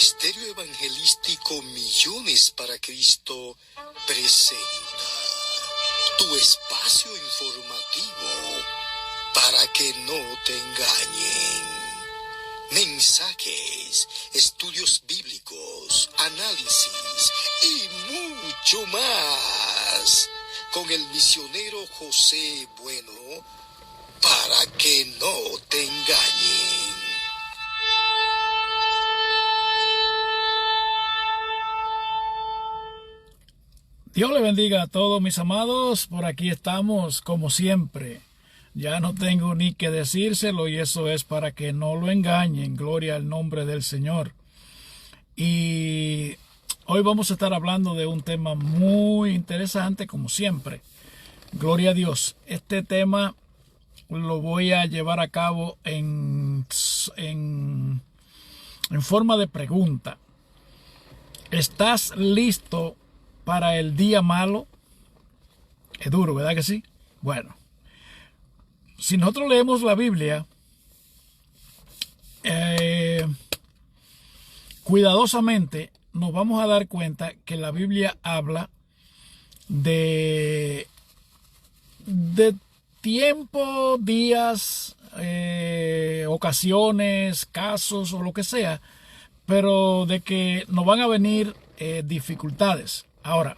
Ministerio Evangelístico Millones para Cristo presenta tu espacio informativo para que no te engañen. Mensajes, estudios bíblicos, análisis y mucho más con el misionero José Bueno para que no te engañen. Dios le bendiga a todos mis amados, por aquí estamos como siempre. Ya no tengo ni que decírselo y eso es para que no lo engañen, gloria al nombre del Señor. Y hoy vamos a estar hablando de un tema muy interesante como siempre, gloria a Dios. Este tema lo voy a llevar a cabo en forma de pregunta. ¿Estás listo para el día malo? Es duro, ¿verdad que sí? Bueno, si nosotros leemos la Biblia cuidadosamente, nos vamos a dar cuenta que la Biblia habla de tiempo, días, ocasiones, casos o lo que sea, pero de que nos van a venir dificultades. Ahora,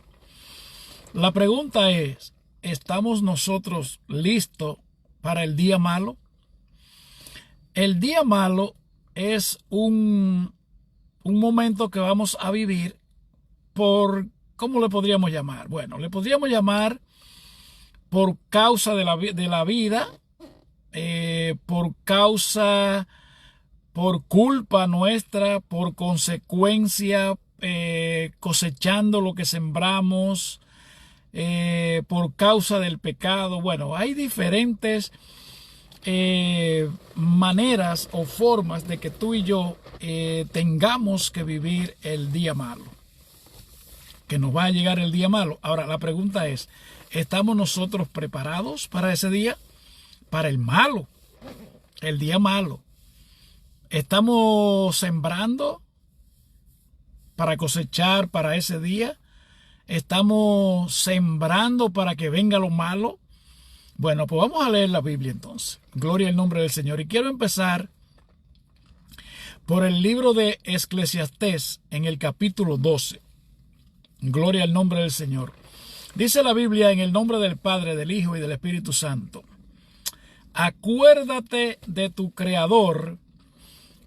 la pregunta es, ¿estamos nosotros listos para el día malo? El día malo es un momento que vamos a vivir por, ¿cómo le podríamos llamar? Bueno, le podríamos llamar por causa de la vida, por culpa nuestra, por consecuencia, cosechando lo que sembramos, por causa del pecado. Bueno, hay diferentes maneras o formas de que tú y yo tengamos que vivir el día malo, que nos va a llegar el día malo. Ahora, la pregunta es, ¿estamos nosotros preparados para ese día? Para el malo, el día malo. ¿Estamos sembrando para cosechar para ese día? ¿Estamos sembrando para que venga lo malo? Bueno, pues vamos a leer la Biblia entonces. Gloria al nombre del Señor. Y quiero empezar por el libro de Eclesiastés en el capítulo 12. Gloria al nombre del Señor. Dice la Biblia en el nombre del Padre, del Hijo y del Espíritu Santo. Acuérdate de tu Creador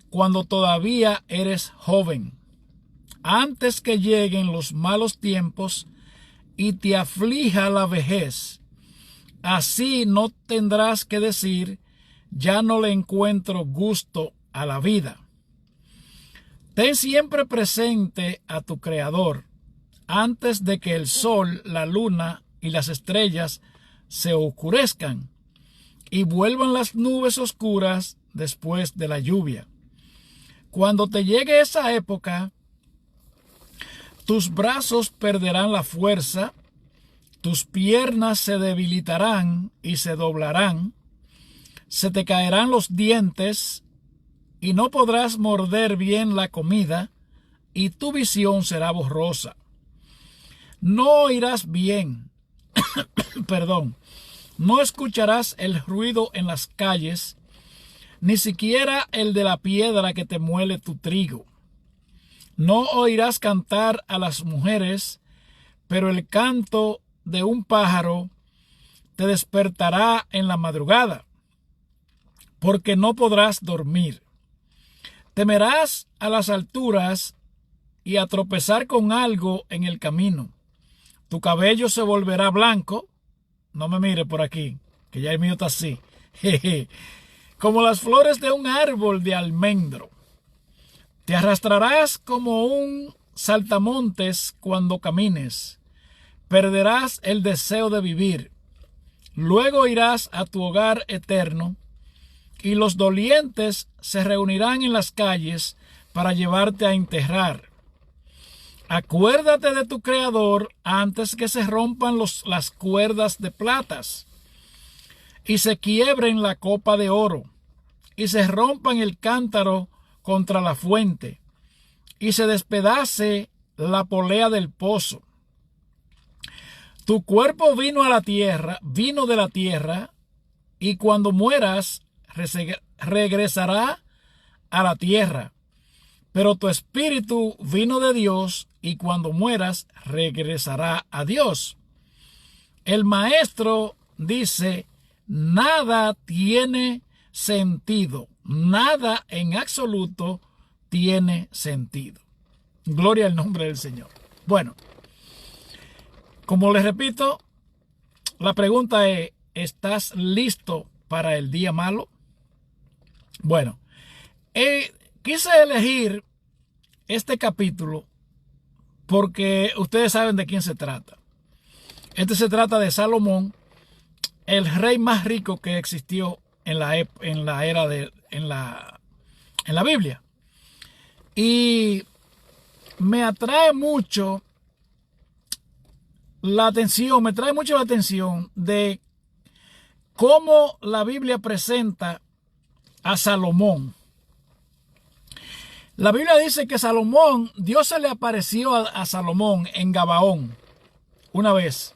cuando todavía eres joven, antes que lleguen los malos tiempos y te aflija la vejez. Así no tendrás que decir, ya no le encuentro gusto a la vida. Ten siempre presente a tu Creador, antes de que el sol, la luna y las estrellas se oscurezcan y vuelvan las nubes oscuras después de la lluvia. Cuando te llegue esa época, tus brazos perderán la fuerza, tus piernas se debilitarán y se doblarán, se te caerán los dientes y no podrás morder bien la comida y tu visión será borrosa. No oirás bien, no escucharás el ruido en las calles, ni siquiera el de la piedra que te muele tu trigo. No oirás cantar a las mujeres, pero el canto de un pájaro te despertará en la madrugada, porque no podrás dormir. Temerás a las alturas y a tropezar con algo en el camino. Tu cabello se volverá blanco. No me mire por aquí, que ya el mío está así. Como las flores de un árbol de almendro. Te arrastrarás como un saltamontes cuando camines. Perderás el deseo de vivir. Luego irás a tu hogar eterno y los dolientes se reunirán en las calles para llevarte a enterrar. Acuérdate de tu Creador antes que se rompan las cuerdas de platas y se quiebren la copa de oro y se rompan el cántaro contra la fuente y se despedace la polea del pozo. Tu cuerpo vino de la tierra, y cuando mueras regresará a la tierra. Pero tu espíritu vino de Dios, y cuando mueras regresará a Dios. El maestro dice, nada tiene sentido, nada en absoluto tiene sentido. Gloria al nombre del Señor. Bueno, como les repito, la pregunta es, ¿estás listo para el día malo? Bueno, quise elegir este capítulo porque ustedes saben de quién se trata. Este se trata de Salomón, el rey más rico que existió en la Biblia. Y me atrae mucho la atención de cómo la Biblia presenta a Salomón. La Biblia dice que Dios se le apareció a Salomón en Gabaón una vez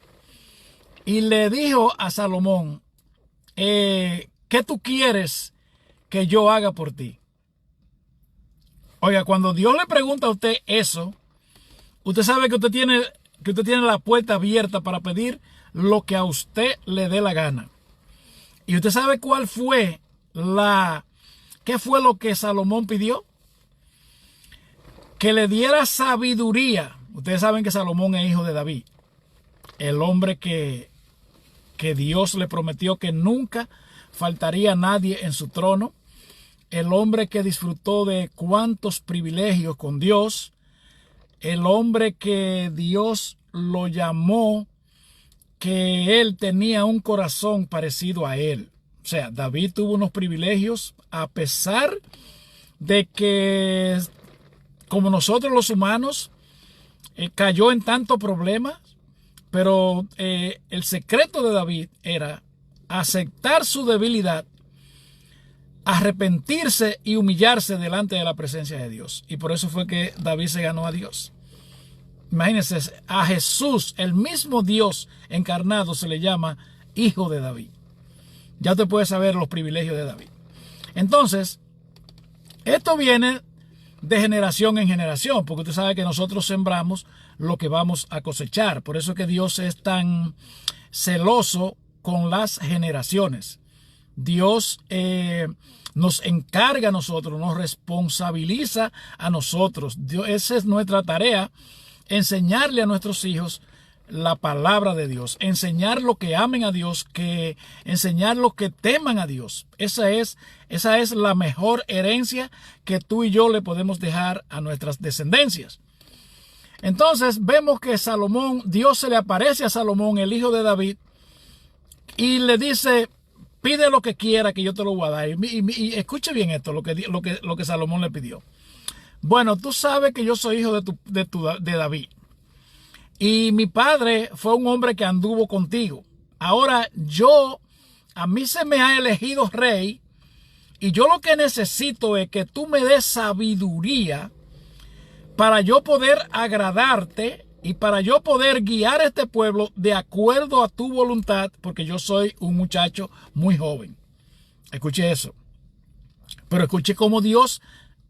y le dijo a Salomón, ¿qué tú quieres que yo haga por ti? Oiga, cuando Dios le pregunta a usted eso, usted sabe que usted tiene la puerta abierta para pedir lo que a usted le dé la gana. Y usted sabe qué fue lo que Salomón pidió. Que le diera sabiduría. Ustedes saben que Salomón es hijo de David, el hombre que Dios le prometió que nunca faltaría nadie en su trono, el hombre que disfrutó de cuantos privilegios con Dios, el hombre que Dios lo llamó, que él tenía un corazón parecido a él. O sea, David tuvo unos privilegios a pesar de que, como nosotros los humanos, cayó en tantos problemas, pero el secreto de David era aceptar su debilidad, arrepentirse y humillarse delante de la presencia de Dios. Y por eso fue que David se ganó a Dios. Imagínense, a Jesús, el mismo Dios encarnado, se le llama hijo de David. Ya usted puede saber los privilegios de David. Entonces, esto viene de generación en generación, porque usted sabe que nosotros sembramos lo que vamos a cosechar. Por eso es que Dios es tan celoso con las generaciones. Dios nos encarga a nosotros, nos responsabiliza a nosotros. Esa es nuestra tarea, enseñarle a nuestros hijos la palabra de Dios, enseñar lo que amen a Dios, enseñar lo que teman a Dios. Esa es la mejor herencia que tú y yo le podemos dejar a nuestras descendencias. Entonces vemos que Dios se le aparece a Salomón, el hijo de David, y le dice, pide lo que quiera que yo te lo voy a dar. Y escuche bien esto, lo que Salomón le pidió. Bueno, tú sabes que yo soy hijo de David. Y mi padre fue un hombre que anduvo contigo. Ahora a mí se me ha elegido rey. Y yo lo que necesito es que tú me des sabiduría para yo poder agradarte y para yo poder guiar a este pueblo de acuerdo a tu voluntad, porque yo soy un muchacho muy joven. Escuche eso. Pero escuche cómo Dios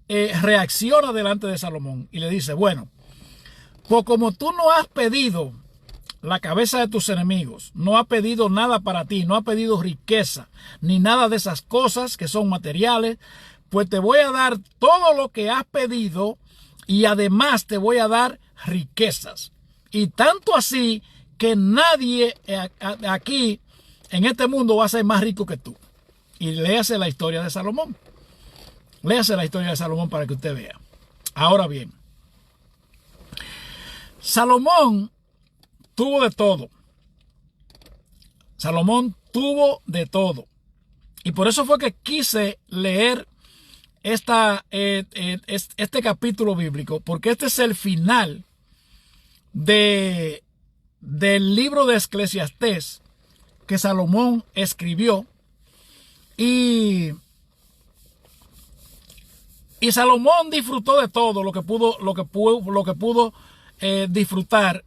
reacciona delante de Salomón y le dice, bueno, pues como tú no has pedido la cabeza de tus enemigos, no has pedido nada para ti, no has pedido riqueza, ni nada de esas cosas que son materiales, pues te voy a dar todo lo que has pedido y además te voy a dar riquezas. Y tanto así que nadie aquí en este mundo va a ser más rico que tú. Y léase la historia de Salomón. Léase la historia de Salomón para que usted vea. Ahora bien, Salomón tuvo de todo. Salomón tuvo de todo. Y por eso fue que quise leer este capítulo bíblico, porque este es el final del libro de Eclesiastés que Salomón escribió. Y Y Salomón disfrutó de todo lo que pudo disfrutar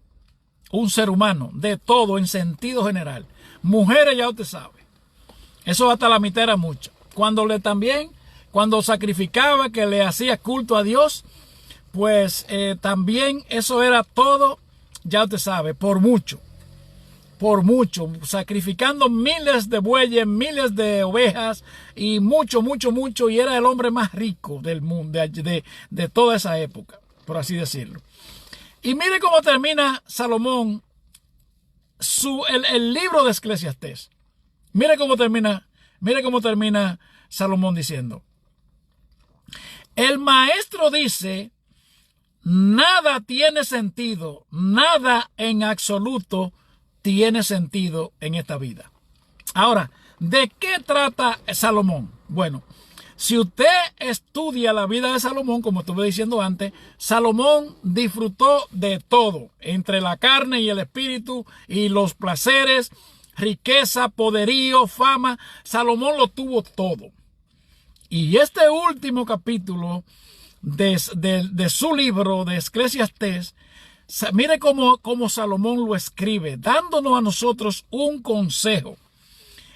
un ser humano, de todo en sentido general. Mujeres, ya usted sabe, eso hasta la mitad era mucho. Cuando sacrificaba, que le hacía culto a Dios, pues también eso era todo, ya usted sabe, por mucho, sacrificando miles de bueyes, miles de ovejas y mucho, y era el hombre más rico del mundo, de toda esa época, por así decirlo. Y mire cómo termina Salomón el libro de Eclesiastés. Mire cómo termina Salomón diciendo: el maestro dice, nada tiene sentido, nada en absoluto tiene sentido en esta vida. Ahora, ¿de qué trata Salomón? Bueno, si usted estudia la vida de Salomón, como estuve diciendo antes, Salomón disfrutó de todo, entre la carne y el espíritu y los placeres, riqueza, poderío, fama. Salomón lo tuvo todo. Y este último capítulo de su libro de Eclesiastés, mire cómo Salomón lo escribe, dándonos a nosotros un consejo.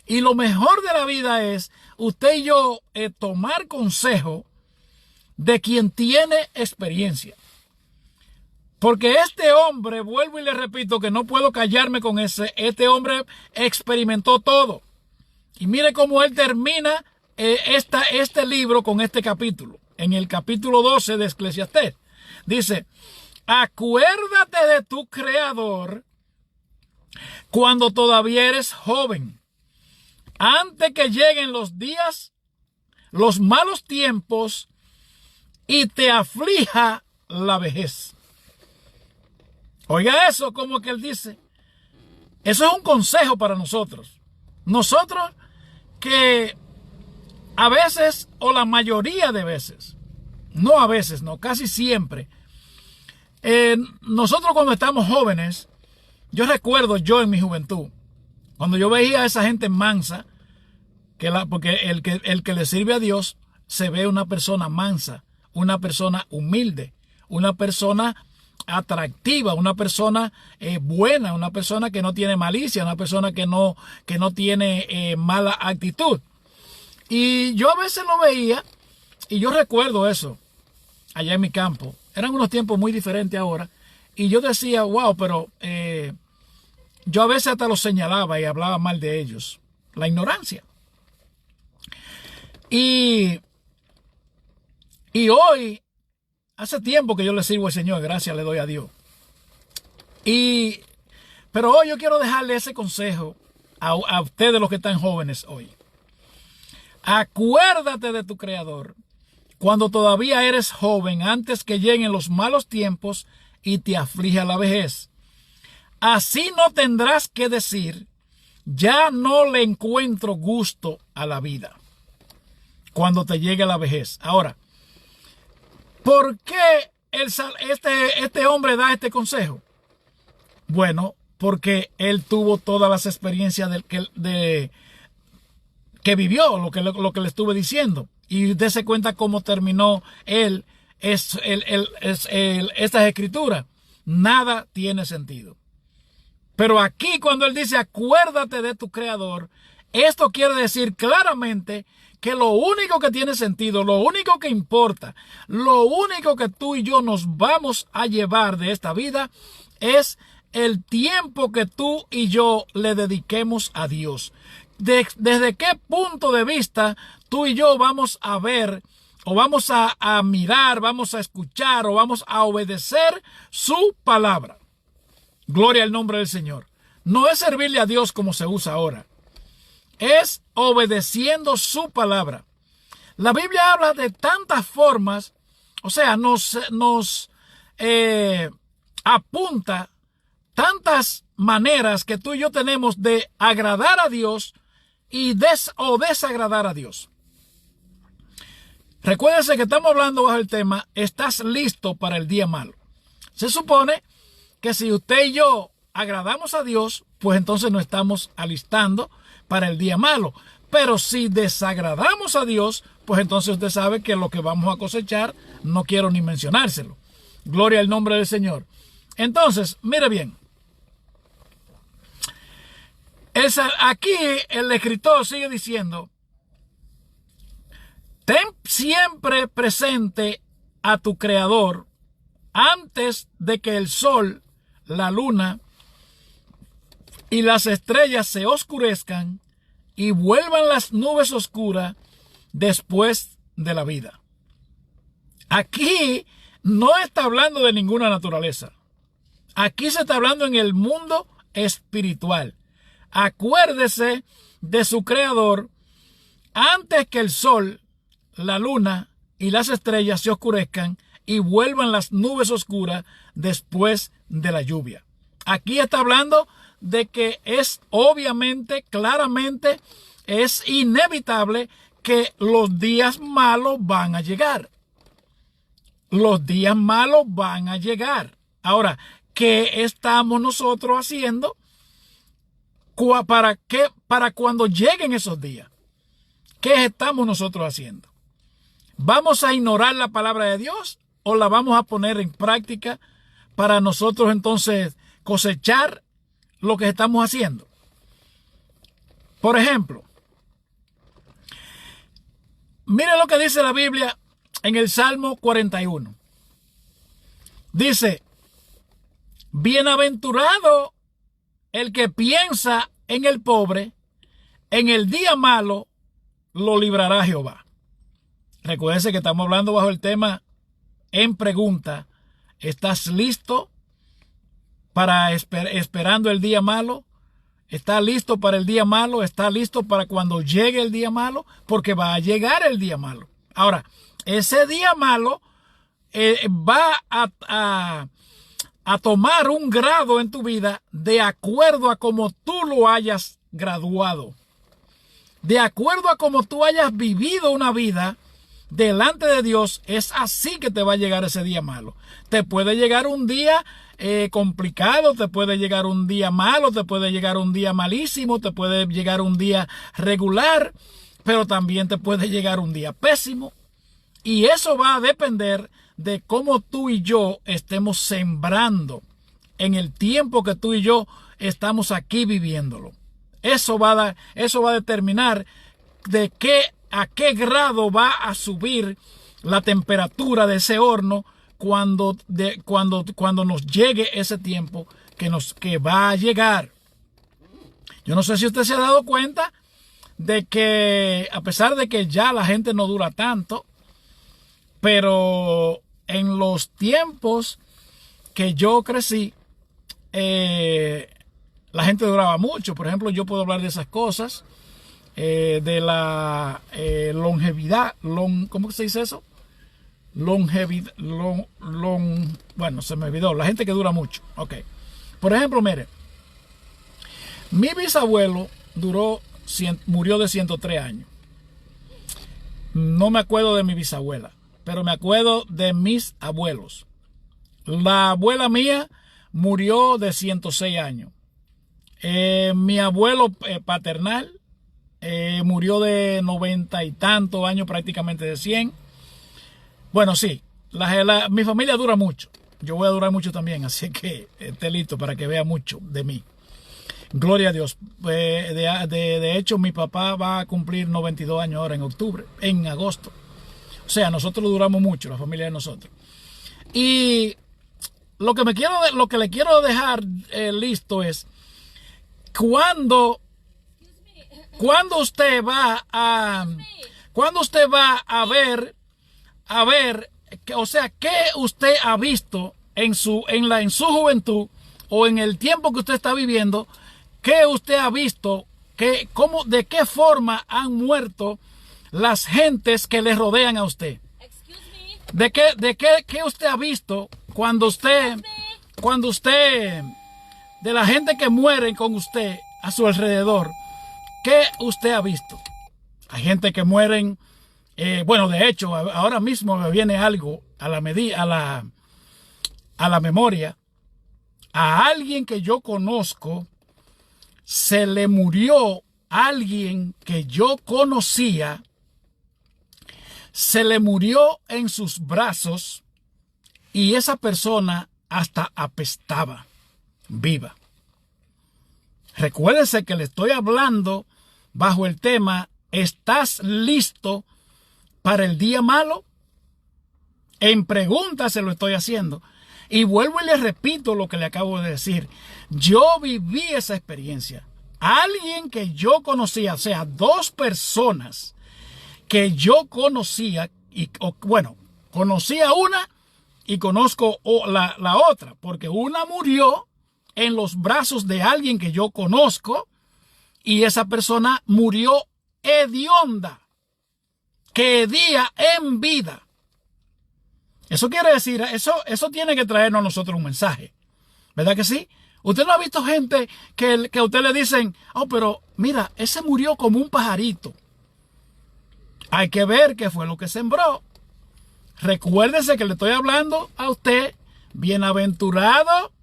Y lo mejor de la vida es usted y yo tomar consejo de quien tiene experiencia. Porque este hombre, vuelvo y le repito que no puedo callarme con este hombre experimentó todo. Y mire cómo él termina este libro con este capítulo. En el capítulo 12 de Eclesiastés. Dice: acuérdate de tu Creador cuando todavía eres joven, antes que lleguen los días, los malos tiempos y te aflija la vejez. Oiga eso, como que él dice. Eso es un consejo para nosotros. Nosotros que a veces, o la mayoría de veces, no a veces, no, casi siempre, nosotros cuando estamos jóvenes, yo recuerdo yo en mi juventud, cuando yo veía a esa gente mansa, porque el que le sirve a Dios se ve una persona mansa, una persona humilde, una persona atractiva, una persona buena, una persona que no tiene malicia, una persona que no tiene mala actitud. Y yo a veces lo veía y yo recuerdo eso allá en mi campo. Eran unos tiempos muy diferentes ahora. Y yo decía, wow, pero yo a veces hasta los señalaba y hablaba mal de ellos. La ignorancia. Y hoy, hace tiempo que yo le sirvo al Señor, gracias le doy a Dios. Pero hoy yo quiero dejarle ese consejo a ustedes los que están jóvenes hoy. Acuérdate de tu Creador cuando todavía eres joven, antes que lleguen los malos tiempos y te aflija la vejez. Así no tendrás que decir, ya no le encuentro gusto a la vida cuando te llegue la vejez. Ahora, ¿por qué este hombre da este consejo? Bueno, porque él tuvo todas las experiencias que vivió, lo que le estuve diciendo. Y dése cuenta cómo terminó estas escrituras. Nada tiene sentido. Pero aquí cuando él dice acuérdate de tu Creador, esto quiere decir claramente que lo único que tiene sentido, lo único que importa, lo único que tú y yo nos vamos a llevar de esta vida es el tiempo que tú y yo le dediquemos a Dios. ¿Desde qué punto de vista tú y yo vamos a ver, o vamos a mirar, vamos a escuchar, o vamos a obedecer su palabra? Gloria al nombre del Señor. No es servirle a Dios como se usa ahora. Es obedeciendo su palabra. La Biblia habla de tantas formas, o sea, nos apunta tantas maneras que tú y yo tenemos de agradar a Dios y o desagradar a Dios. Recuérdense que estamos hablando bajo el tema, ¿estás listo para el día malo? Se supone que si usted y yo agradamos a Dios, pues entonces nos estamos alistando para el día malo. Pero si desagradamos a Dios, pues entonces usted sabe que lo que vamos a cosechar, no quiero ni mencionárselo. Gloria al nombre del Señor. Entonces, mire bien. Aquí el escritor sigue diciendo, ten siempre presente a tu Creador antes de que el sol, la luna y las estrellas se oscurezcan y vuelvan las nubes oscuras después de la vida. Aquí no está hablando de ninguna naturaleza. Aquí se está hablando en el mundo espiritual. Acuérdese de su Creador antes que el sol, la luna y las estrellas se oscurezcan y vuelvan las nubes oscuras después de la lluvia. Aquí está hablando de que es obviamente, claramente, es inevitable que los días malos van a llegar. Los días malos van a llegar. Ahora, ¿qué estamos nosotros haciendo para cuando lleguen esos días? ¿Qué estamos nosotros haciendo? ¿Vamos a ignorar la palabra de Dios o la vamos a poner en práctica para nosotros entonces cosechar lo que estamos haciendo? Por ejemplo, mire lo que dice la Biblia en el Salmo 41. Dice, bienaventurado el que piensa en el pobre, en el día malo lo librará Jehová. Recuérdense que estamos hablando bajo el tema en pregunta. ¿Estás listo para esperando el día malo? ¿Está listo para el día malo? ¿Está listo para cuando llegue el día malo? Porque va a llegar el día malo. Ahora, ese día malo va a tomar un grado en tu vida de acuerdo a cómo tú lo hayas graduado. De acuerdo a cómo tú hayas vivido una vida delante de Dios, es así que te va a llegar ese día malo. Te puede llegar un día complicado, te puede llegar un día malo, te puede llegar un día malísimo, te puede llegar un día regular, pero también te puede llegar un día pésimo. Y eso va a depender de cómo tú y yo estemos sembrando en el tiempo que tú y yo estamos aquí viviéndolo. Eso va a determinar a qué grado va a subir la temperatura de ese horno cuando nos llegue ese tiempo que va a llegar. Yo no sé si usted se ha dado cuenta de que a pesar de que ya la gente no dura tanto, pero en los tiempos que yo crecí, la gente duraba mucho. Por ejemplo, yo puedo hablar de esas cosas, de la longevidad, ¿cómo se dice eso? Longevidad, bueno, se me olvidó, la gente que dura mucho. Ok. Por ejemplo, mire, mi bisabuelo murió de 103 años. No me acuerdo de mi bisabuela, pero me acuerdo de mis abuelos. La abuela mía murió de 106 años. Mi abuelo paternal murió de 90 y tantos años, prácticamente de 100. Bueno, sí, mi familia dura mucho. Yo voy a durar mucho también, así que esté listo para que vea mucho de mí. Gloria a Dios. De hecho, mi papá va a cumplir 92 años ahora en agosto. O sea, nosotros duramos mucho, la familia de nosotros. Y lo que le quiero dejar listo es cuando usted va a ver, o sea, qué usted ha visto en su juventud o en el tiempo que usted está viviendo, qué usted ha visto, de qué forma han muerto las gentes que le rodean a usted. ¿Qué usted ha visto cuando usted, de la gente que muere con usted a su alrededor? ¿Qué usted ha visto? Hay gente que mueren, bueno, de hecho, ahora mismo me viene algo a la memoria. A alguien que yo conozco se le murió alguien que yo conocía se le murió en sus brazos y esa persona hasta apestaba viva. Recuérdese que le estoy hablando bajo el tema: ¿estás listo para el día malo? En pregunta se lo estoy haciendo. Y vuelvo y le repito lo que le acabo de decir. Yo viví esa experiencia. Alguien que yo conocía, o sea, dos personas que yo conocía, conocía una y conozco la otra, porque una murió en los brazos de alguien que yo conozco y esa persona murió hedionda, que hedía en vida. Eso quiere decir, eso tiene que traernos a nosotros un mensaje, ¿verdad que sí? Usted no ha visto gente que a usted le dicen: oh, pero mira, ese murió como un pajarito. Hay que ver qué fue lo que sembró. Recuérdese que le estoy hablando a usted: bienaventurado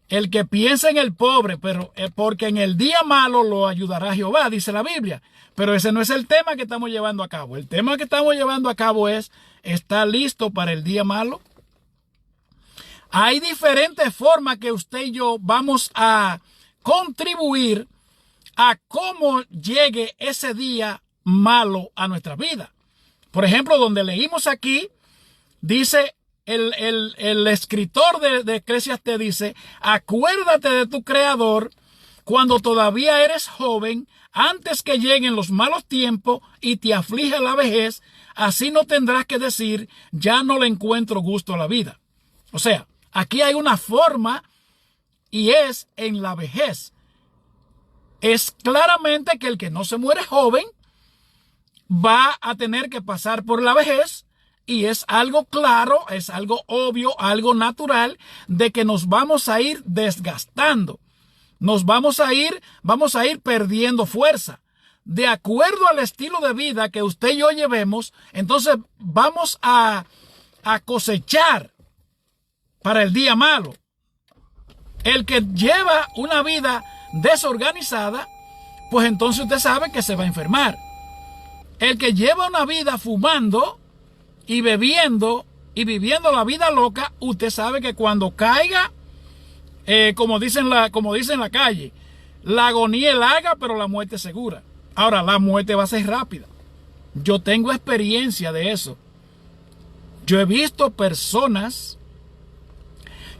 el que piensa en el pobre, pero porque en el día malo lo ayudará Jehová, dice la Biblia. Pero ese no es el tema que estamos llevando a cabo. El tema que estamos llevando a cabo es: ¿está listo para el día malo? Hay diferentes formas que usted y yo vamos a contribuir a cómo llegue ese día malo a nuestra vida. Por ejemplo, donde leímos aquí, dice el escritor de Eclesiastés, dice: acuérdate de tu Creador cuando todavía eres joven, antes que lleguen los malos tiempos y te aflija la vejez, así no tendrás que decir: ya no le encuentro gusto a la vida. O sea, aquí hay una forma y es en la vejez. Es claramente que el que no se muere joven va a tener que pasar por la vejez, y es algo claro, es algo obvio, algo natural, de que nos vamos a ir desgastando. Vamos a ir perdiendo fuerza. De acuerdo al estilo de vida que usted y yo llevemos, entonces vamos a cosechar para el día malo. El que lleva una vida desorganizada, pues entonces usted sabe que se va a enfermar. El que lleva una vida fumando y bebiendo y viviendo la vida loca, usted sabe que cuando caiga, como dicen en la calle, la agonía es larga, pero la muerte es segura. Ahora, la muerte va a ser rápida. Yo tengo experiencia de eso. Yo he visto personas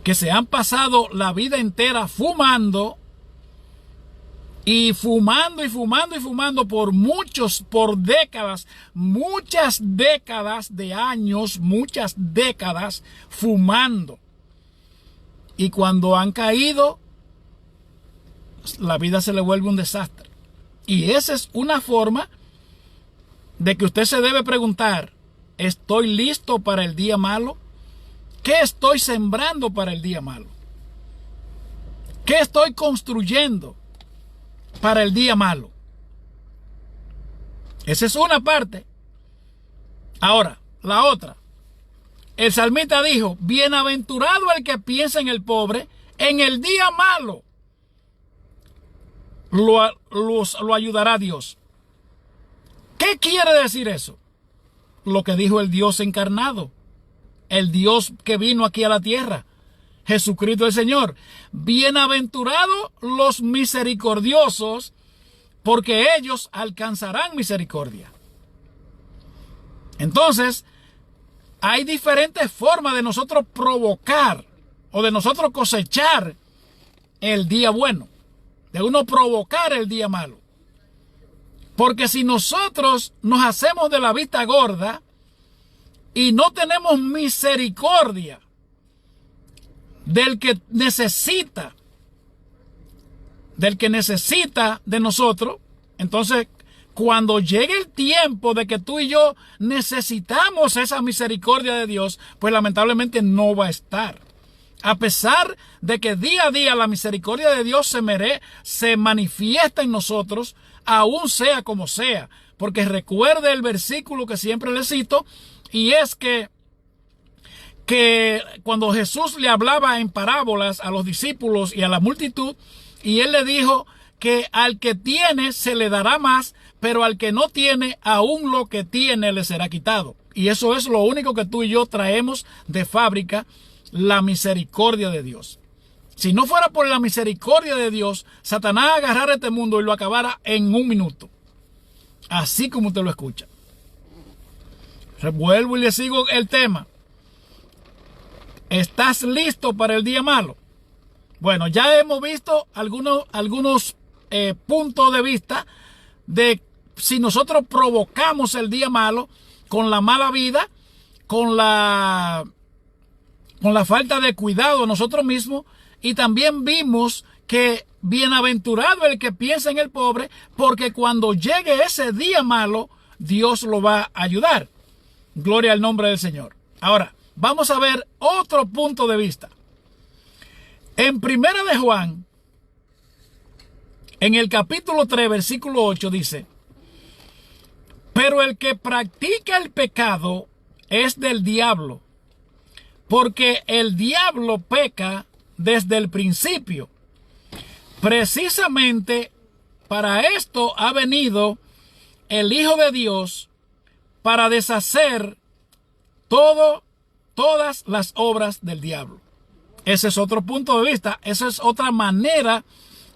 que se han pasado la vida entera fumando y fumando y fumando y fumando por décadas, muchas décadas de años, muchas décadas fumando. Y cuando han caído, la vida se le vuelve un desastre. Y esa es una forma de que usted se debe preguntar: ¿estoy listo para el día malo? ¿Qué estoy sembrando para el día malo? ¿Qué estoy construyendo para el día malo? Esa es una parte. Ahora, la otra. El salmista dijo: bienaventurado el que piensa en el pobre, en el día malo lo ayudará Dios. ¿Qué quiere decir eso? Lo que dijo el Dios encarnado, el Dios que vino aquí a la tierra, Jesucristo el Señor. Bienaventurados los misericordiosos, porque ellos alcanzarán misericordia. Entonces, hay diferentes formas de nosotros provocar o de nosotros cosechar el día bueno, de uno provocar el día malo. Porque si nosotros nos hacemos de la vista gorda y no tenemos misericordia del que necesita de nosotros, entonces cuando llegue el tiempo de que tú y yo necesitamos esa misericordia de Dios, pues lamentablemente no va a estar. A pesar de que día a día la misericordia de Dios se manifiesta en nosotros, aún sea como sea. Porque recuerde el versículo que siempre le cito, y es que cuando Jesús le hablaba en parábolas a los discípulos y a la multitud, y él le dijo que al que tiene se le dará más, pero al que no tiene, aún lo que tiene le será quitado. Y eso es lo único que tú y yo traemos de fábrica, la misericordia de Dios. Si no fuera por la misericordia de Dios, Satanás agarrara este mundo y lo acabara en un minuto. Así como usted lo escucha. Revuelvo y le sigo el tema. ¿Estás listo para el día malo? Bueno, ya hemos visto algunos puntos de vista de si nosotros provocamos el día malo con la mala vida, con la falta de cuidado de nosotros mismos, y también vimos que bienaventurado el que piensa en el pobre, porque cuando llegue ese día malo, Dios lo va a ayudar. Gloria al nombre del Señor. Ahora, vamos a ver otro punto de vista. En Primera de Juan, en el capítulo 3, versículo 8, dice: pero el que practica el pecado es del diablo, porque el diablo peca desde el principio. Precisamente para esto ha venido el Hijo de Dios, para deshacer todas las obras del diablo. Ese es otro punto de vista. Esa es otra manera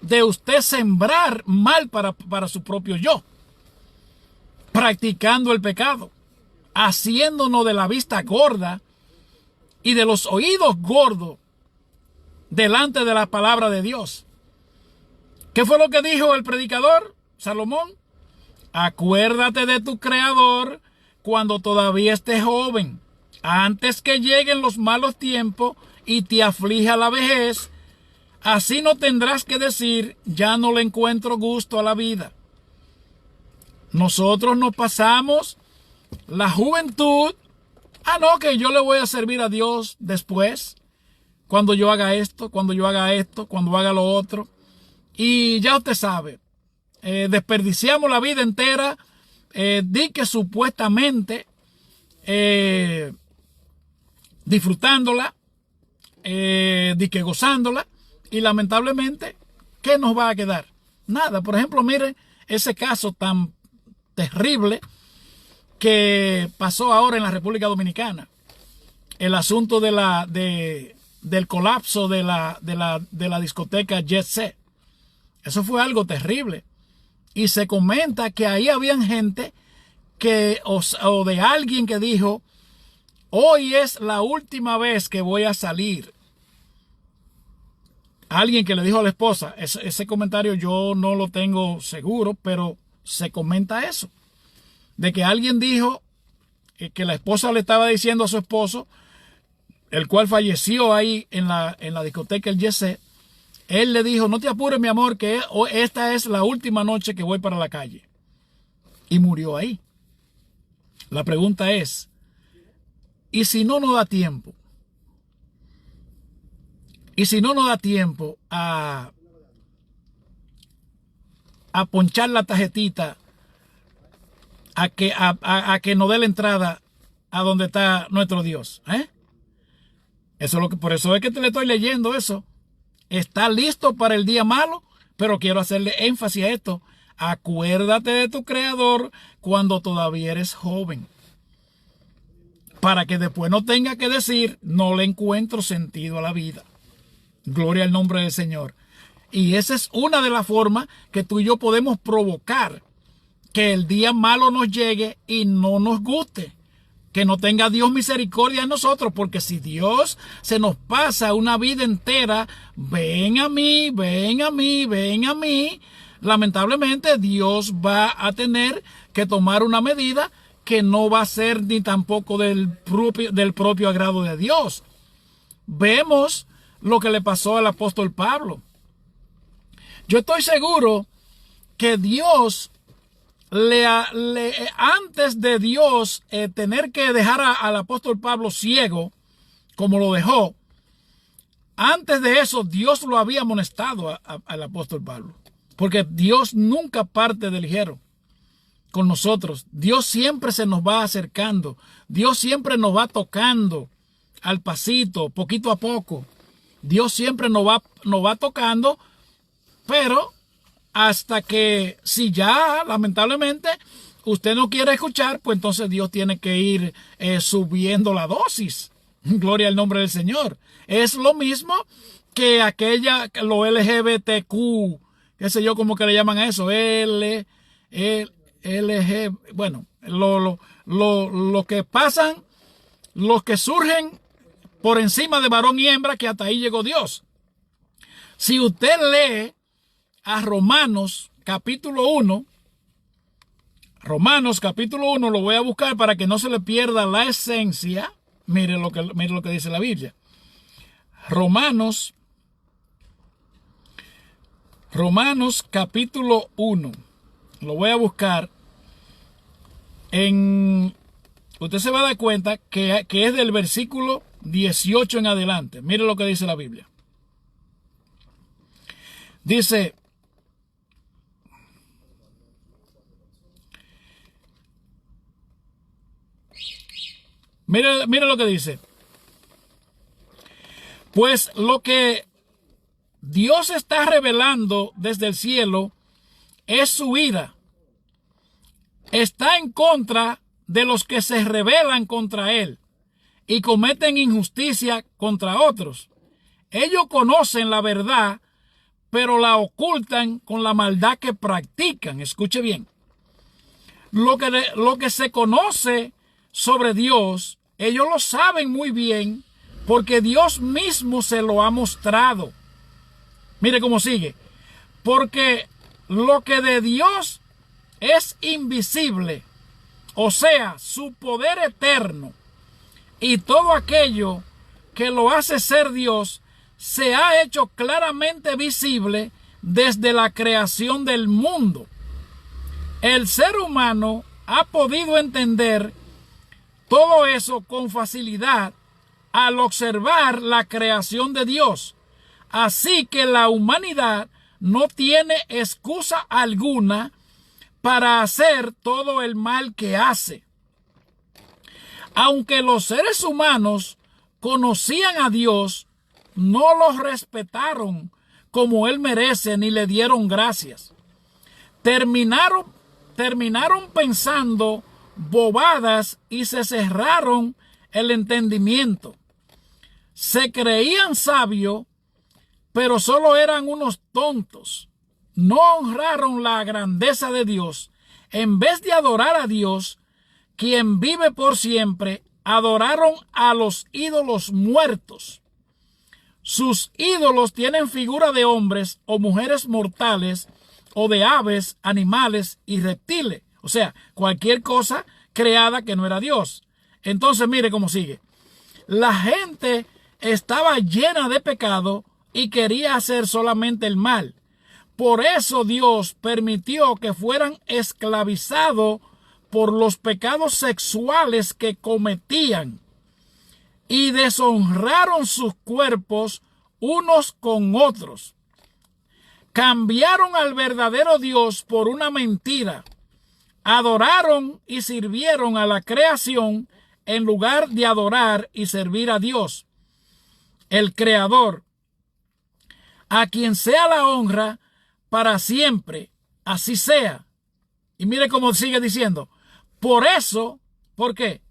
de usted sembrar mal para su propio yo. Practicando el pecado, haciéndonos de la vista gorda y de los oídos gordos delante de la palabra de Dios. ¿Qué fue lo que dijo el predicador Salomón? Acuérdate de tu Creador cuando todavía estés joven, antes que lleguen los malos tiempos y te aflija la vejez. Así no tendrás que decir, ya no le encuentro gusto a la vida. Nosotros nos pasamos la juventud, no, que yo le voy a servir a Dios después, cuando yo haga esto, cuando haga lo otro. Y ya usted sabe, desperdiciamos la vida entera, di que supuestamente disfrutándola, di que gozándola, y lamentablemente, ¿qué nos va a quedar? Nada. Por ejemplo, mire ese caso tan terrible que pasó ahora en la República Dominicana, el asunto del colapso de la discoteca Jet Set. Eso fue algo terrible. Y se comenta que ahí habían gente o de alguien que dijo, hoy es la última vez que voy a salir. Alguien que le dijo a la esposa, ese comentario yo no lo tengo seguro, pero se comenta eso. De que alguien dijo que la esposa le estaba diciendo a su esposo, el cual falleció ahí en la discoteca El Jet. Él le dijo, no te apures, mi amor, que esta es la última noche que voy para la calle. Y murió ahí. La pregunta es, ¿y si no nos da tiempo? ¿Y si no nos da tiempo a ponchar la tarjetita, a que nos dé la entrada a donde está nuestro Dios? Eso es por eso es que te le estoy leyendo eso. Está listo para el día malo, pero quiero hacerle énfasis a esto. Acuérdate de tu Creador cuando todavía eres joven, para que después no tenga que decir, no le encuentro sentido a la vida. Gloria al nombre del Señor. Y esa es una de las formas que tú y yo podemos provocar que el día malo nos llegue y no nos guste. Que no tenga Dios misericordia en nosotros, porque si Dios se nos pasa una vida entera, ven a mí, ven a mí, ven a mí, lamentablemente Dios va a tener que tomar una medida que no va a ser ni tampoco del propio agrado de Dios. Vemos lo que le pasó al apóstol Pablo. Yo estoy seguro que Dios antes de Dios tener que dejar al apóstol Pablo ciego, como lo dejó, antes de eso Dios lo había amonestado al apóstol Pablo, porque Dios nunca parte de ligero con nosotros. Dios siempre se nos va acercando, Dios siempre nos va tocando al pasito, poquito a poco. Dios siempre nos va tocando, pero hasta que, si ya lamentablemente usted no quiere escuchar, pues entonces Dios tiene que ir subiendo la dosis. Gloria al nombre del Señor. Es lo mismo que lo LGBTQ, qué sé yo, como que le llaman a eso, bueno, lo que pasan, los que surgen por encima de varón y hembra, que hasta ahí llegó Dios. Si usted lee a Romanos capítulo 1, lo voy a buscar para que no se le pierda la esencia. Mire lo que dice la Biblia. Romanos capítulo 1. Lo voy a buscar. Usted se va a dar cuenta que es del versículo 18 en adelante. Mire lo que dice la Biblia. Dice: mire lo que dice. Pues lo que Dios está revelando desde el cielo es su ira. Está en contra de los que se rebelan contra él y cometen injusticia contra otros. Ellos conocen la verdad, pero la ocultan con la maldad que practican. Escuche bien. Lo que se conoce sobre Dios, ellos lo saben muy bien, porque Dios mismo se lo ha mostrado. Mire cómo sigue. Porque lo que de Dios es invisible, o sea, su poder eterno, y todo aquello que lo hace ser Dios, se ha hecho claramente visible desde la creación del mundo. El ser humano ha podido entender todo eso con facilidad al observar la creación de Dios. Así que la humanidad no tiene excusa alguna para hacer todo el mal que hace. Aunque los seres humanos conocían a Dios, no los respetaron como Él merece ni le dieron gracias. Terminaron pensando bobadas y se cerraron el entendimiento. Se creían sabios, pero solo eran unos tontos. No honraron la grandeza de Dios. En vez de adorar a Dios, quien vive por siempre, adoraron a los ídolos muertos. Sus ídolos tienen figura de hombres o mujeres mortales, o de aves, animales y reptiles. O sea, cualquier cosa creada que no era Dios. Entonces, mire cómo sigue. La gente estaba llena de pecado y quería hacer solamente el mal. Por eso Dios permitió que fueran esclavizados por los pecados sexuales que cometían, y deshonraron sus cuerpos unos con otros. Cambiaron al verdadero Dios por una mentira. Adoraron y sirvieron a la creación en lugar de adorar y servir a Dios, el Creador, a quien sea la honra para siempre. Así sea. Y mire cómo sigue diciendo. Por eso, ¿por qué?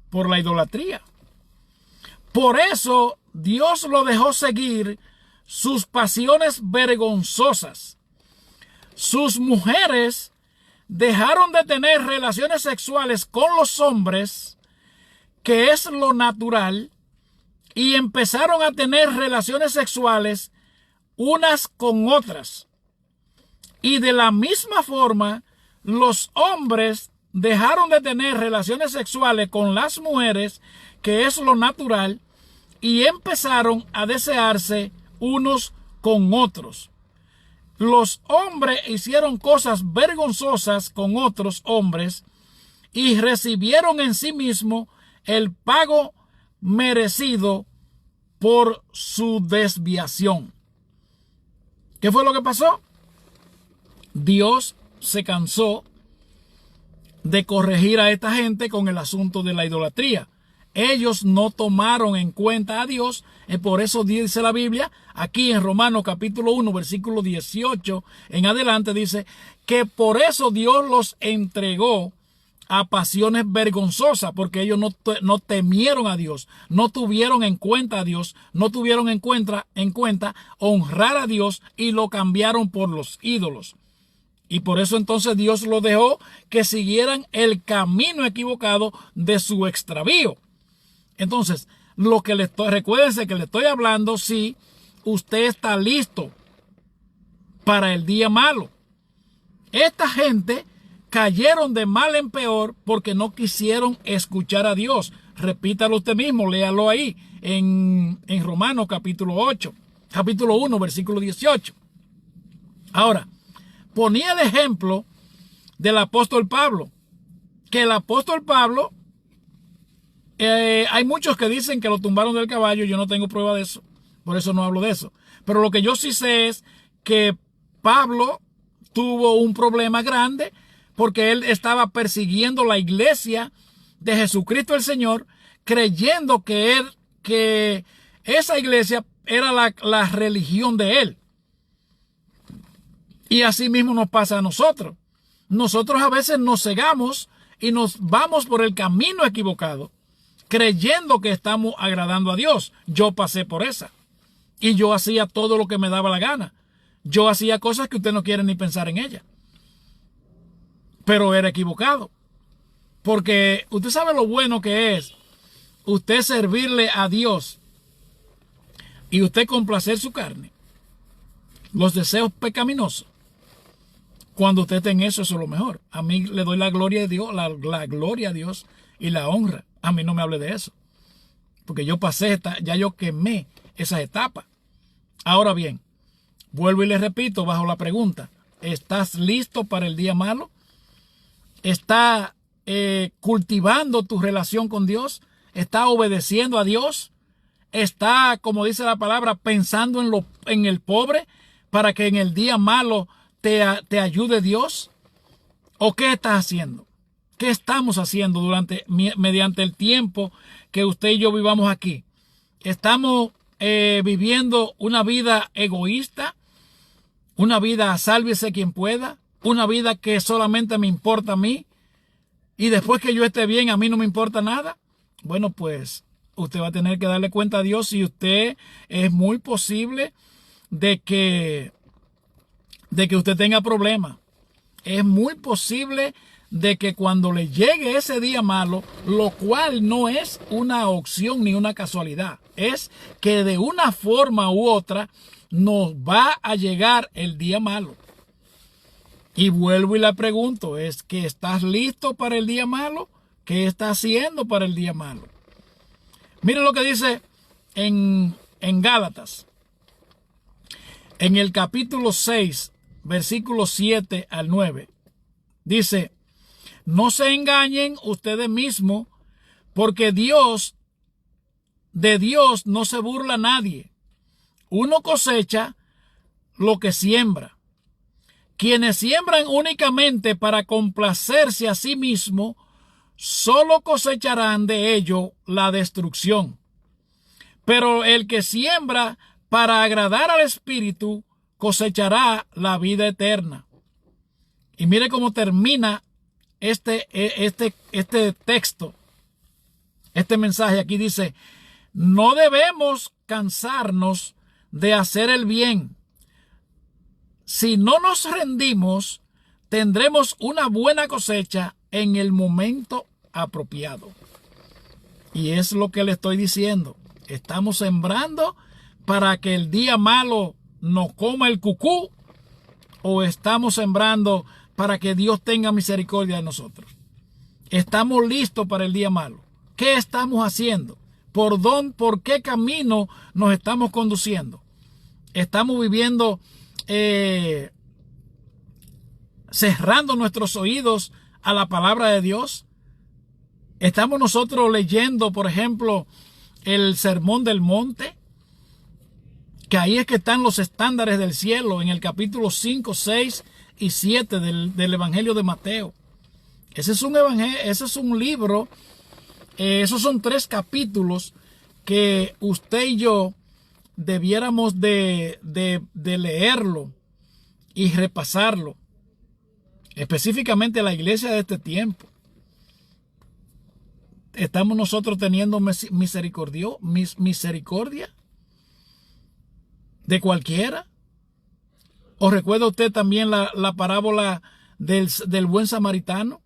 Por la idolatría. Por eso Dios lo dejó seguir sus pasiones vergonzosas. Sus mujeres dejaron de tener relaciones sexuales con los hombres, que es lo natural, y empezaron a tener relaciones sexuales unas con otras. Y de la misma forma, los hombres dejaron de tener relaciones sexuales con las mujeres, que es lo natural, y empezaron a desearse unos con otros. Los hombres hicieron cosas vergonzosas con otros hombres y recibieron en sí mismos el pago merecido por su desviación. ¿Qué fue lo que pasó? Dios se cansó de corregir a esta gente con el asunto de la idolatría. Ellos no tomaron en cuenta a Dios. Y por eso dice la Biblia, aquí en Romanos capítulo 1, versículo 18 en adelante, dice que por eso Dios los entregó a pasiones vergonzosas, porque ellos no temieron a Dios, no tuvieron en cuenta a Dios, no tuvieron en cuenta honrar a Dios y lo cambiaron por los ídolos. Y por eso entonces Dios lo dejó que siguieran el camino equivocado de su extravío. Entonces, recuérdense que le estoy hablando si usted está listo para el día malo. Esta gente cayeron de mal en peor porque no quisieron escuchar a Dios. Repítalo usted mismo, léalo ahí en Romanos capítulo 1, versículo 18. Ahora, ponía el ejemplo del apóstol Pablo, que el apóstol Pablo, hay muchos que dicen que lo tumbaron del caballo. Yo no tengo prueba de eso, por eso no hablo de eso. Pero lo que yo sí sé es que Pablo tuvo un problema grande porque él estaba persiguiendo la iglesia de Jesucristo el Señor, creyendo que esa iglesia era la religión de él. Y así mismo nos pasa a nosotros. Nosotros a veces nos cegamos y nos vamos por el camino equivocado, creyendo que estamos agradando a Dios. Yo pasé por esa. Y yo hacía todo lo que me daba la gana. Yo hacía cosas que usted no quiere ni pensar en ellas. Pero era equivocado. Porque usted sabe lo bueno que es usted servirle a Dios y usted complacer su carne, los deseos pecaminosos. Cuando usted esté en eso, eso es lo mejor. A mí le doy la gloria de Dios, la gloria a Dios y la honra. A mí no me hable de eso. Porque yo pasé, ya yo quemé esas etapas. Ahora bien, vuelvo y le repito bajo la pregunta: ¿estás listo para el día malo? ¿Estás cultivando tu relación con Dios? ¿Estás obedeciendo a Dios? ¿Estás, como dice la palabra, pensando en el pobre para que en el día malo te ayude Dios? ¿O qué estás haciendo? ¿Qué estamos haciendo mediante el tiempo que usted y yo vivamos aquí? ¿Estamos viviendo una vida egoísta? ¿Una vida sálvese quien pueda? ¿Una vida que solamente me importa a mí? Y después que yo esté bien, a mí no me importa nada. Bueno, pues usted va a tener que darle cuenta a Dios, y usted es muy posible de que usted tenga problemas. Es muy posible de que cuando le llegue ese día malo, lo cual no es una opción ni una casualidad, es que de una forma u otra nos va a llegar el día malo. Y vuelvo y le pregunto, ¿es que estás listo para el día malo? ¿Qué estás haciendo para el día malo? Miren lo que dice en Gálatas, en el capítulo 6, versículos 7 al 9. Dice: no se engañen ustedes mismos, porque de Dios no se burla nadie. Uno cosecha lo que siembra. Quienes siembran únicamente para complacerse a sí mismo, solo cosecharán de ello la destrucción. Pero el que siembra para agradar al Espíritu, cosechará la vida eterna. Y mire cómo termina este texto, este mensaje. Aquí dice: no debemos cansarnos de hacer el bien. Si no nos rendimos, tendremos una buena cosecha en el momento apropiado. Y es lo que le estoy diciendo. Estamos sembrando para que el día malo nos coma el cucú, o estamos sembrando para que Dios tenga misericordia de nosotros. Estamos listos para el día malo. ¿Qué estamos haciendo? ¿Por qué camino nos estamos conduciendo? Estamos viviendo cerrando nuestros oídos a la palabra de Dios. Estamos nosotros leyendo, por ejemplo, el Sermón del Monte, que ahí es que están los estándares del cielo, en el capítulo 5, 6 y 7 del Evangelio de Mateo. Ese es un libro Esos son 3 capítulos que usted y yo debiéramos de leerlo y repasarlo, específicamente la iglesia de este tiempo. ¿Estamos nosotros teniendo misericordia de cualquiera? ¿O recuerda usted también la parábola del buen samaritano?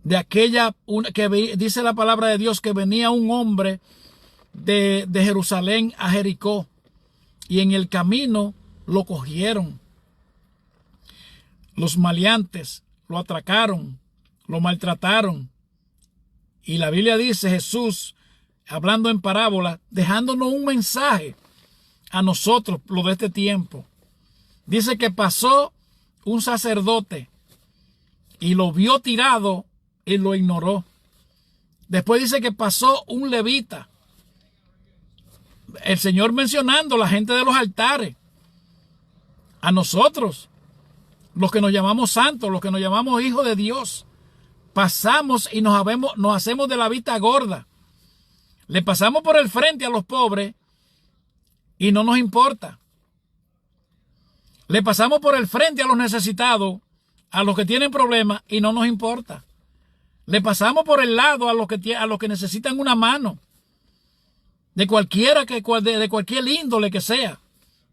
De aquella que dice la palabra de Dios que venía un hombre de Jerusalén a Jericó y en el camino lo cogieron. Los maleantes lo atracaron, lo maltrataron. Y la Biblia dice, Jesús, hablando en parábola, dejándonos un mensaje a nosotros, lo de este tiempo. Dice que pasó un sacerdote y lo vio tirado y lo ignoró. Después dice que pasó un levita. El Señor mencionando la gente de los altares. A nosotros, los que nos llamamos santos, los que nos llamamos hijos de Dios, pasamos y nos hacemos de la vista gorda. Le pasamos por el frente a los pobres y no nos importa. Le pasamos por el frente a los necesitados, a los que tienen problemas y no nos importa. Le pasamos por el lado a los que necesitan una mano, de cualquier índole que sea,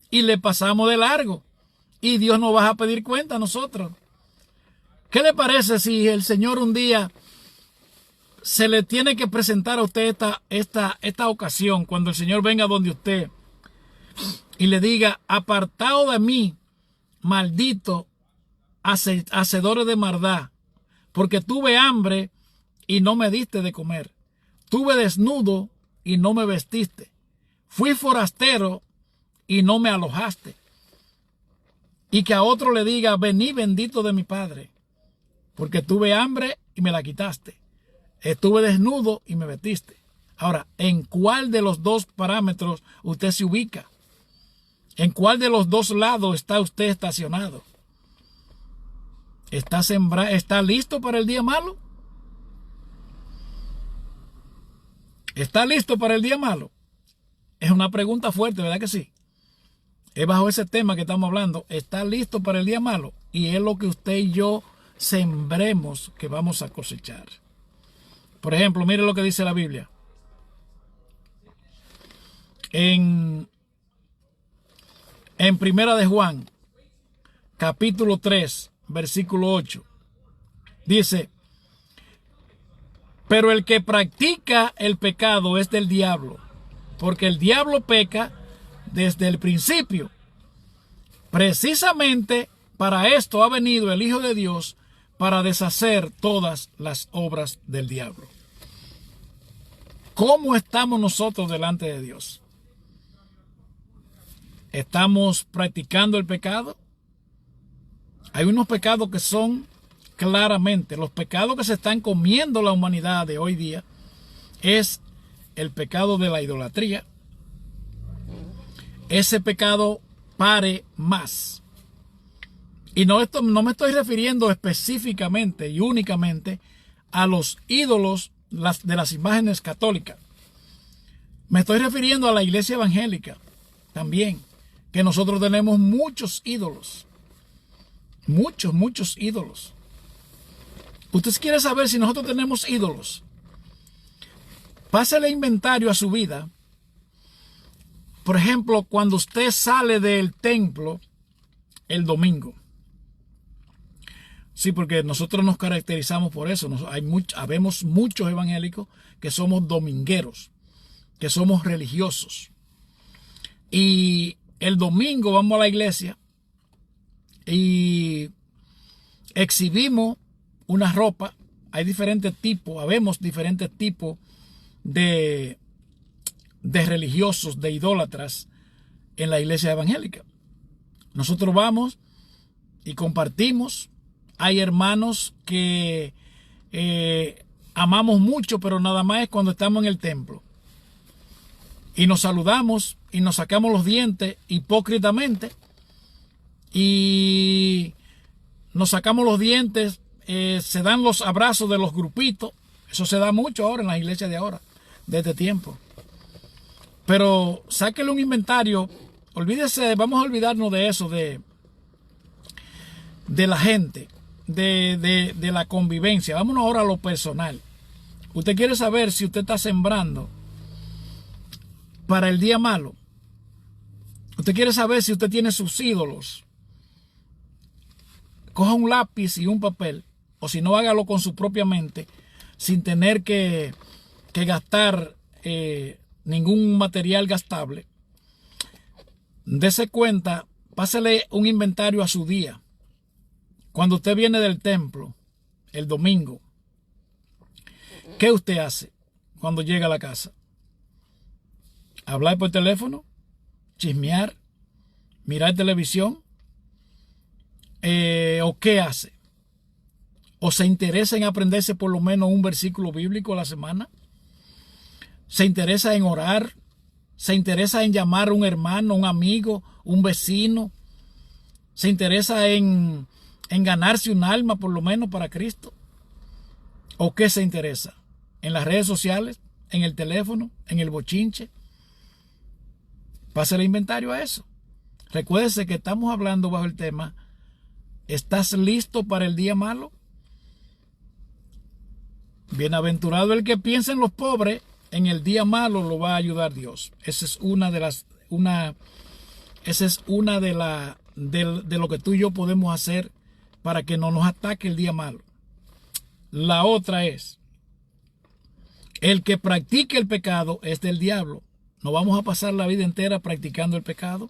y le pasamos de largo. Y Dios nos va a pedir cuenta a nosotros. ¿Qué le parece si el Señor un día se le tiene que presentar a usted esta ocasión, cuando el Señor venga donde usted y le diga, apartado de mí, maldito, hacedores de maldad, porque tuve hambre y no me diste de comer, tuve desnudo y no me vestiste, fui forastero y no me alojaste? Y que a otro le diga, vení bendito de mi Padre, porque tuve hambre y me la quitaste, estuve desnudo y me vestiste. Ahora, ¿en cuál de los 2 parámetros usted se ubica? ¿En cuál de los 2 lados está usted estacionado? ¿Está listo para el día malo? ¿Está listo para el día malo? Es una pregunta fuerte, ¿verdad que sí? Es bajo ese tema que estamos hablando. ¿Está listo para el día malo? Y es lo que usted y yo sembremos que vamos a cosechar. Por ejemplo, mire lo que dice la Biblia. En Primera de Juan, capítulo 3, versículo 8, dice, pero el que practica el pecado es del diablo, porque el diablo peca desde el principio. Precisamente para esto ha venido el Hijo de Dios, para deshacer todas las obras del diablo. ¿Cómo estamos nosotros delante de Dios? ¿Estamos practicando el pecado? Hay unos pecados que son claramente, los pecados que se están comiendo la humanidad de hoy día, es el pecado de la idolatría. Ese pecado pare más. Y no me estoy refiriendo específicamente y únicamente a los ídolos de las imágenes católicas. Me estoy refiriendo a la iglesia evangélica también, que nosotros tenemos muchos ídolos. Muchos ídolos. Usted quiere saber si nosotros tenemos ídolos. Pásele inventario a su vida. Por ejemplo, cuando usted sale del templo el domingo. Sí, porque nosotros nos caracterizamos por eso. Habemos muchos evangélicos que somos domingueros, que somos religiosos. Y el domingo vamos a la iglesia y exhibimos una ropa. Hay diferentes tipos, habemos diferentes tipos de religiosos, de idólatras en la iglesia evangélica. Nosotros vamos y compartimos. Hay hermanos que amamos mucho, pero nada más es cuando estamos en el templo. Y nos saludamos y nos sacamos los dientes hipócritamente. Y nos sacamos los dientes, se dan los abrazos de los grupitos. Eso se da mucho ahora en las iglesias de ahora, de este tiempo. Pero sáquele un inventario. Olvídese, vamos a olvidarnos de eso, de la gente, de la convivencia. Vámonos ahora a lo personal. Usted quiere saber si usted está sembrando para el día malo. Usted quiere saber si usted tiene sus ídolos. Coja un lápiz y un papel, o si no, hágalo con su propia mente, sin tener que gastar ningún material gastable. Dese cuenta, pásele un inventario a su día. Cuando usted viene del templo, el domingo, ¿qué usted hace cuando llega a la casa? ¿Hablar por teléfono? ¿Chismear? ¿Mirar televisión? ¿O qué hace? ¿O se interesa en aprenderse por lo menos un versículo bíblico a la semana? ¿Se interesa en orar? ¿Se interesa en llamar a un hermano, un amigo, un vecino? ¿Se interesa en ganarse un alma por lo menos para Cristo? ¿O qué se interesa? ¿En las redes sociales? ¿En el teléfono? ¿En el bochinche? Pásale inventario a eso. Recuérdese que estamos hablando bajo el tema: ¿estás listo para el día malo? Bienaventurado el que piensa en los pobres, en el día malo lo va a ayudar Dios. Esa es una de lo que tú y yo podemos hacer para que no nos ataque el día malo. La otra es: el que practique el pecado es del diablo. No vamos a pasar la vida entera practicando el pecado.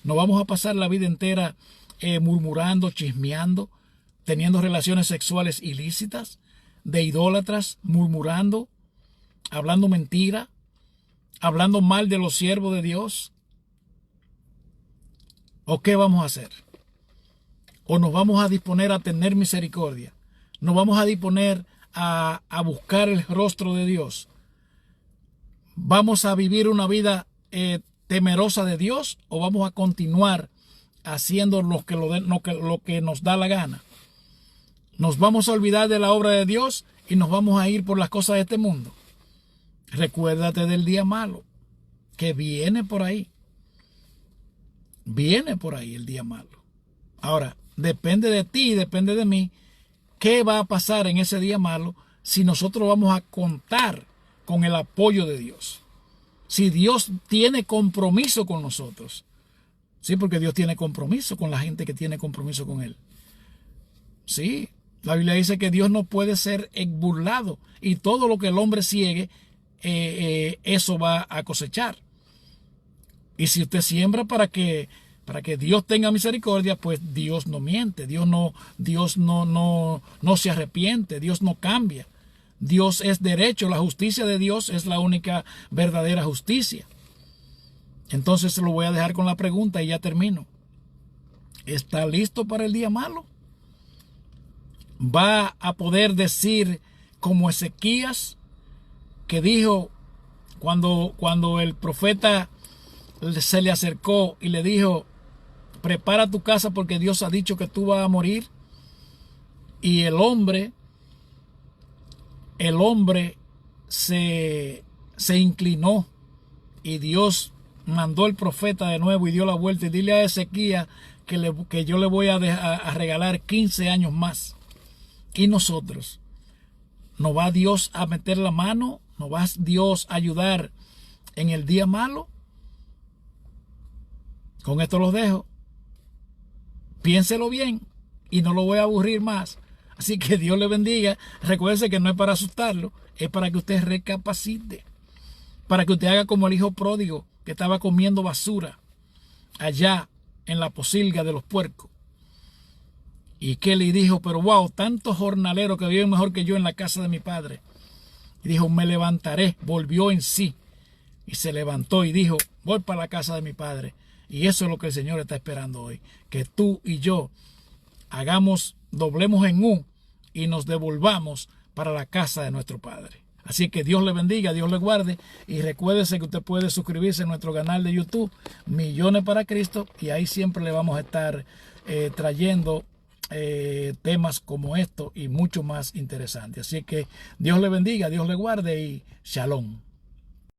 No vamos a pasar la vida entera murmurando, chismeando, teniendo relaciones sexuales ilícitas, de idólatras, murmurando, hablando mentira, hablando mal de los siervos de Dios. ¿O qué vamos a hacer? ¿O nos vamos a disponer a tener misericordia? ¿Nos vamos a disponer a buscar el rostro de Dios? ¿Vamos a vivir una vida temerosa de Dios, o vamos a continuar haciendo lo que nos da la gana? ¿Nos vamos a olvidar de la obra de Dios y nos vamos a ir por las cosas de este mundo? Recuérdate del día malo, que viene por ahí. Viene por ahí el día malo. Ahora, depende de ti, depende de mí, qué va a pasar en ese día malo, si nosotros vamos a contar con el apoyo de Dios. Si Dios tiene compromiso con nosotros. Sí, porque Dios tiene compromiso con la gente que tiene compromiso con Él. Sí, la Biblia dice que Dios no puede ser burlado, y todo lo que el hombre siegue, eso va a cosechar. Y si usted siembra para que Dios tenga misericordia, pues Dios no miente, Dios no se arrepiente, Dios no cambia. Dios es derecho, la justicia de Dios es la única verdadera justicia. Entonces lo voy a dejar con la pregunta y ya termino. ¿Está listo para el día malo? ¿Va a poder decir como Ezequías, que dijo cuando el profeta se le acercó y le dijo: prepara tu casa porque Dios ha dicho que tú vas a morir? Y el hombre se inclinó, y Dios mandó el profeta de nuevo y dio la vuelta y dile a Ezequías que yo le voy a regalar 15 años más. Y nosotros, ¿nos va Dios a meter la mano? ¿Nos va Dios a ayudar en el día malo? Con esto los dejo. Piénselo bien y no lo voy a aburrir más. Así que Dios le bendiga. Recuerde que no es para asustarlo, es para que usted recapacite. Para que usted haga como el hijo pródigo, que estaba comiendo basura allá en la posilga de los puercos. Y que le dijo: pero wow, tantos jornaleros que viven mejor que yo en la casa de mi padre. Y dijo: me levantaré. Volvió en sí y se levantó y dijo: voy para la casa de mi padre. Y eso es lo que el Señor está esperando hoy, que tú y yo doblemos en U y nos devolvamos para la casa de nuestro Padre. Así que Dios le bendiga, Dios le guarde, y recuérdese que usted puede suscribirse a nuestro canal de YouTube, Millones para Cristo, y ahí siempre le vamos a estar trayendo temas como esto y mucho más interesante. Así que Dios le bendiga, Dios le guarde y shalom.